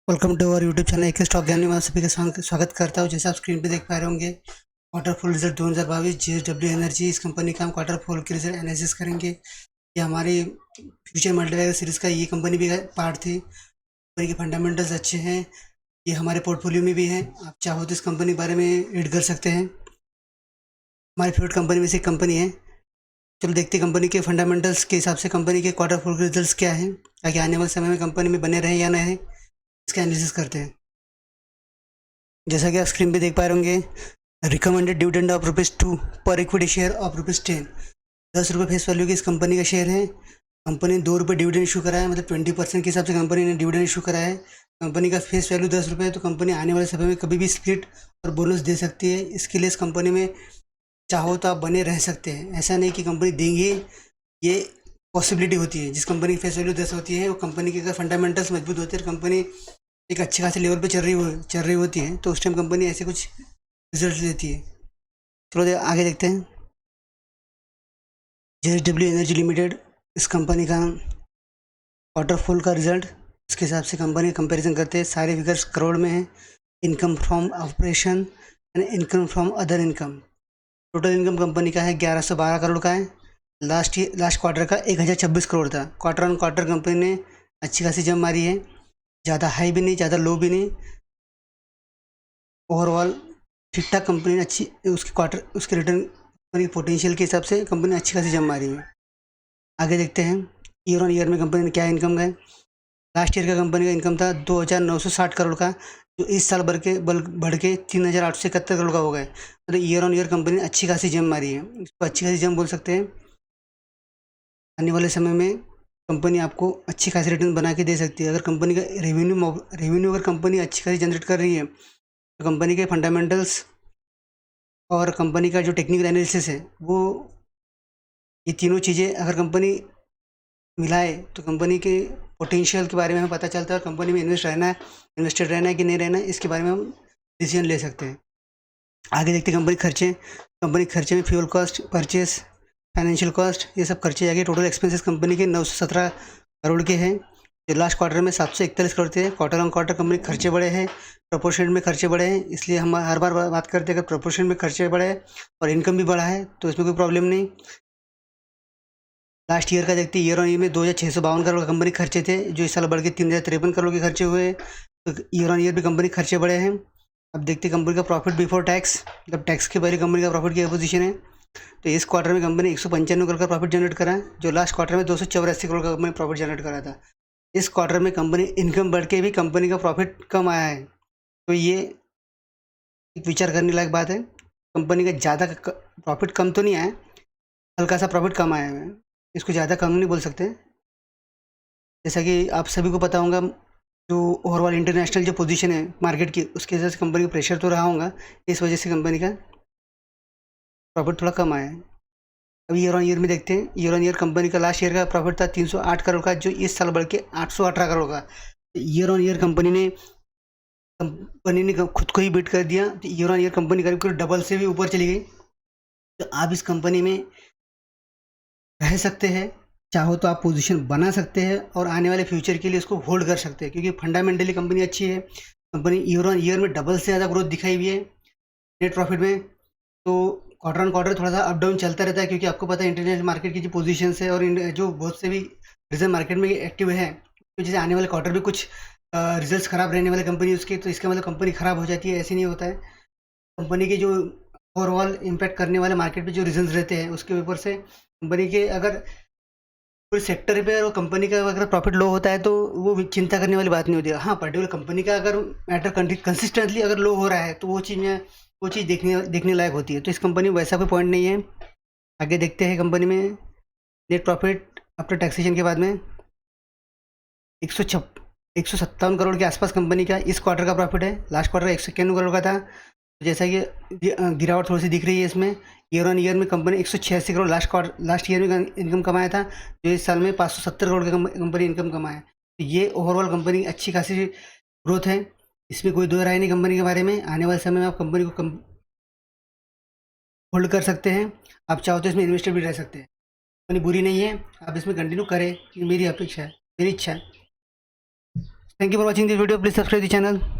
Welcome to our YouTube channel एक stock Gyani में आप सभी का स्वागत करता हूं। जैसे आप स्क्रीन पे देख पा रहे होंगे quarter full result 2022 JSW energy. इस कंपनी का हम क्वार्टर फुल के रिजल्ट एनालिसिस करेंगे। ये हमारी फ्यूचर मल्टीप्लायर सीरीज का ये कंपनी भी पार्ट थी। कंपनी के फंडामेंटल्स अच्छे हैं, ये हमारे पोर्टफोलियो में भी है। आप चाहो तो इस कंपनी के बारे में रीड कर सकते हैं। हमारी फेवरेट कंपनी में से एक कंपनी है। चलो देखते हैं कंपनी के फंडामेंटल्स के हिसाब से कंपनी के क्वार्टर फुल के रिजल्ट क्या है, ताकि आने वाले समय में कंपनी में बने रहे या ना है, इसका एनालिसिस करते हैं। जैसा कि आप स्क्रीन पे देख पा रहे होंगे, रिकमेंडेड डिविडेंड ऑफ ₹2 पर इक्विटी शेयर ऑफ ₹10। 10 रुपये फेस वैल्यू की इस कंपनी का शेयर है। कंपनी ने ₹2 डिविडेंड इशू करा है, मतलब 20% के हिसाब से कंपनी ने डिविडेंड इशू करा है। कंपनी का फेस वैल्यू 10 रुपये है, तो कंपनी आने वाले समय में कभी भी स्प्लिट और बोनस दे सकती है। इसके लिए इस कंपनी में चाहो तो आप बने रह सकते हैं। ऐसा नहीं कि कंपनी देंगे, ये पॉसिबिलिटी होती है। जिस कंपनी की फेस वैल्यू 10 होती है, वो कंपनी के अगर फंडामेंटल्स मजबूत होते हैं, कंपनी एक अच्छे खासे लेवल पे चल रही होती है, तो उस टाइम कंपनी ऐसे कुछ रिजल्ट देती है। चलो आगे देखते हैं। जेएसडब्ल्यू एनर्जी लिमिटेड, इस कंपनी का क्वार्टर फुल का रिजल्ट, उसके हिसाब से कंपनी कंपैरिजन करते हैं। सारे फिगर्स करोड़ में हैं। Income from operation and income from other income, total income company का है 1112 करोड़ का है। लास्ट क्वार्टर का 1026 करोड़ था। क्वार्टर ऑन क्वार्टर कंपनी ने अच्छी खासी जम मारी है, ज़्यादा हाई भी नहीं, ज़्यादा लो भी नहीं। ओवरऑल ठीक ठाक कंपनी ने अच्छी उसके रिटर्न कंपनी पोटेंशियल के हिसाब से कंपनी ने अच्छी खासी जम मारी है। आगे देखते हैं ईयर ऑन ईयर में कंपनी ने क्या इनकम है। लास्ट ईयर का कंपनी का इनकम था 2960 करोड़ का, जो इस साल बढ़ के 3871 करोड़ का हो गया। मतलब ईयर ऑन ईयर कंपनी ने अच्छी खासी जम मारी है, इसको अच्छी खासी जम बोल सकते हैं। आने वाले समय में कंपनी आपको अच्छी खासी रिटर्न बना के दे सकती है। अगर कंपनी का रेवेन्यू अगर कंपनी अच्छी खासी जनरेट कर रही है, तो कंपनी के फंडामेंटल्स और कंपनी का जो टेक्निकल एनालिसिस है, वो ये तीनों चीज़ें अगर कंपनी मिलाए, तो कंपनी के पोटेंशियल के बारे में हमें पता चलता है। और कंपनी में इन्वेस्टेड रहना है कि नहीं रहना है, इसके बारे में हम डिसीजन ले सकते हैं। आगे देखते हैं कंपनी खर्चे में fuel cost, purchase, financial cost, ये सब खर्चे जाके टोटल एक्सपेंसेस कंपनी के 917 करोड़ के हैं। जो लास्ट क्वार्टर में 741 करोड़ थे। क्वार्टर ऑन क्वार्टर कंपनी के खर्चे बढ़े हैं, प्रोपोर्शन में खर्चे बढ़े हैं। इसलिए हम हर बार बात करते हैं, अगर प्रोपोर्शन में खर्चे बढ़े और इनकम भी बढ़ा है, तो इसमें कोई प्रॉब्लम नहीं। लास्ट ईयर का देखते हैं, ईयर ऑन ईयर में 2652 करोड़ कंपनी खर्चे थे, जो इस साल बढ़ के 3053 करोड़ के खर्चे हुए हैं। तो ईयर ऑन ईयर भी कंपनी खर्चे बढ़े हैं। अब देखते हैं कंपनी का प्रॉफिट बिफोर टैक्स, मतलब टैक्स के पहले कंपनी का प्रॉफिट की पोजीशन है। तो इस क्वार्टर में कंपनी 195 करोड़ का प्रॉफिट जनरेट करा है, जो लास्ट क्वार्टर में 284 करोड़ का कंपनी प्रॉफिट जनरेट करा था। इस क्वार्टर में कंपनी इनकम बढ़ के भी कंपनी का प्रॉफिट कम आया है, तो ये एक विचार करने लायक बात है। कंपनी का ज़्यादा प्रॉफिट कम तो नहीं आया, हल्का सा प्रॉफिट कम आया है, इसको ज़्यादा कम नहीं बोल सकते। जैसा कि आप सभी को पता होगा, जो ओवरऑल इंटरनेशनल जो पोजीशन है मार्केट की, उसके हिसाब से कंपनी का प्रेशर तो रहा होगा, इस वजह से कंपनी का प्रॉफिट थोड़ा कम आया है। अब ईयर ऑन ईयर में देखते हैं। ईयर ऑन ईयर कंपनी का लास्ट ईयर का प्रॉफिट था 308 करोड़ का, जो इस साल बढ़ के 818 करोड़ का। ईयर ऑन ईयर कंपनी ने खुद को ही बीट कर दिया। तो ईयर ऑन ईयर कंपनी करीब करीब डबल से भी ऊपर चली गई। तो आप इस कंपनी में रह सकते हैं, चाहो तो आप पोजीशन बना सकते हैं और आने वाले फ्यूचर के लिए इसको होल्ड कर सकते हैं, क्योंकि फंडामेंटली कंपनी अच्छी है। कंपनी ईयर ऑन ईयर में डबल से ज़्यादा ग्रोथ दिखाई हुई है नेट प्रॉफिट में। तो क्वार्टर ऑन क्वार्टर थोड़ा सा अप डाउन चलता रहता है, क्योंकि आपको पता है इंटरनेशनल मार्केट की जो पोजीशन है और जो बहुत से भी रीजन मार्केट में एक्टिव है, तो जैसे आने वाले क्वार्टर भी कुछ रिजल्ट्स खराब रहने वाले कंपनी उसके, तो इसका मतलब कंपनी खराब हो जाती है, ऐसे नहीं होता है। कंपनी के जो ओवरऑल इम्पैक्ट करने वाले मार्केट पे जो रीजंस रहते हैं, उसके ऊपर से कंपनी के अगर कोई सेक्टर पे और कंपनी का अगर प्रॉफिट लो होता है, तो वो चिंता करने वाली बात नहीं होती है। हाँ, पर्टिकुलर कंपनी का अगर मैटर कंसिस्टेंटली अगर लो हो रहा है, तो वो चीज़ देखने लायक होती है। तो इस कंपनी में वैसा कोई पॉइंट नहीं है। आगे देखते हैं कंपनी में नेट प्रॉफिट आफ्टर टैक्सेशन के बाद में 157 करोड़ के आसपास कंपनी का इस क्वार्टर का प्रॉफिट है। लास्ट क्वार्टर 191 करोड़ का था। जैसा कि गिरावट थोड़ी सी दिख रही है इसमें। ईयर ऑन ईयर में कंपनी 186 करोड़ लास्ट ईयर में इनकम कमाया था, जो इस साल में 570 करोड़ का कंपनी इनकम कमाया। तो ये ओवरऑल कंपनी अच्छी खासी ग्रोथ है, इसमें कोई दो राय नहीं कंपनी के बारे में। आने वाले समय में आप कंपनी को होल्ड कर सकते हैं। आप चाहो तो इसमें इन्वेस्टर भी रह सकते हैं, कंपनी बुरी नहीं है, आप इसमें कंटिन्यू करें, ये मेरी अपेक्षा है, मेरी इच्छा है। Thank you for watching this video. Please subscribe the channel.